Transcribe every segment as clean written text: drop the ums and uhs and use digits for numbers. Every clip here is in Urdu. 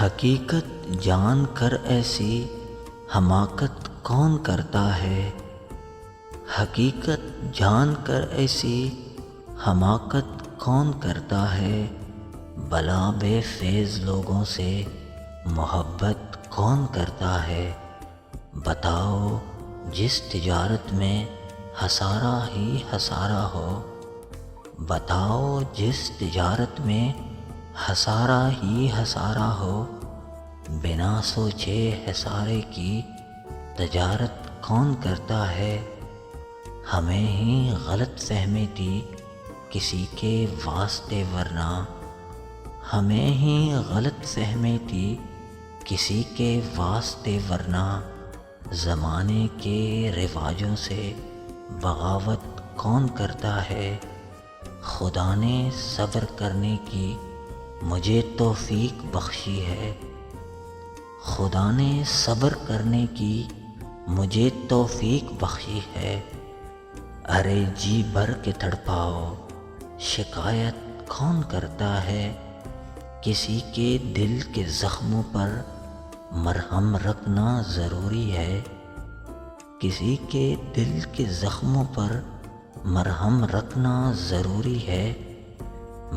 حقیقت جان کر ایسی حماقت کون کرتا ہے؟ حقیقت جان کر ایسی حماقت کون کرتا ہے؟ بلا بے فیض لوگوں سے محبت کون کرتا ہے؟ بتاؤ جس تجارت میں خسارہ ہی خسارہ ہو، بتاؤ جس تجارت میں خسارہ ہی خسارہ ہو، بنا سوچے خسارے کی تجارت کون کرتا ہے؟ ہمیں ہی غلط فہمی تھی کسی کے واسطے ورنہ، ہمیں ہی غلط فہمی تھی کسی کے واسطے ورنہ، زمانے کے رواجوں سے بغاوت کون کرتا ہے؟ خدا نے صبر کرنے کی مجھے توفیق بخشی ہے، خدا نے صبر کرنے کی مجھے توفیق بخشی ہے۔ ارے جی بھر کے تڑپاؤ، شکایت کون کرتا ہے؟ کسی کے دل کے زخموں پر مرہم رکھنا ضروری ہے، کسی کے دل کے زخموں پر مرہم رکھنا ضروری ہے،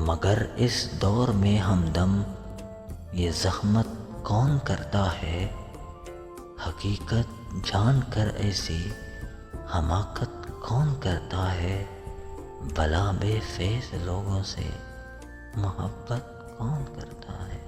مگر اس دور میں ہمدم یہ زحمت کون کرتا ہے؟ حقیقت جان کر ایسی حماقت کون کرتا ہے؟ بلا بے فیض لوگوں سے محبت کون کرتا ہے؟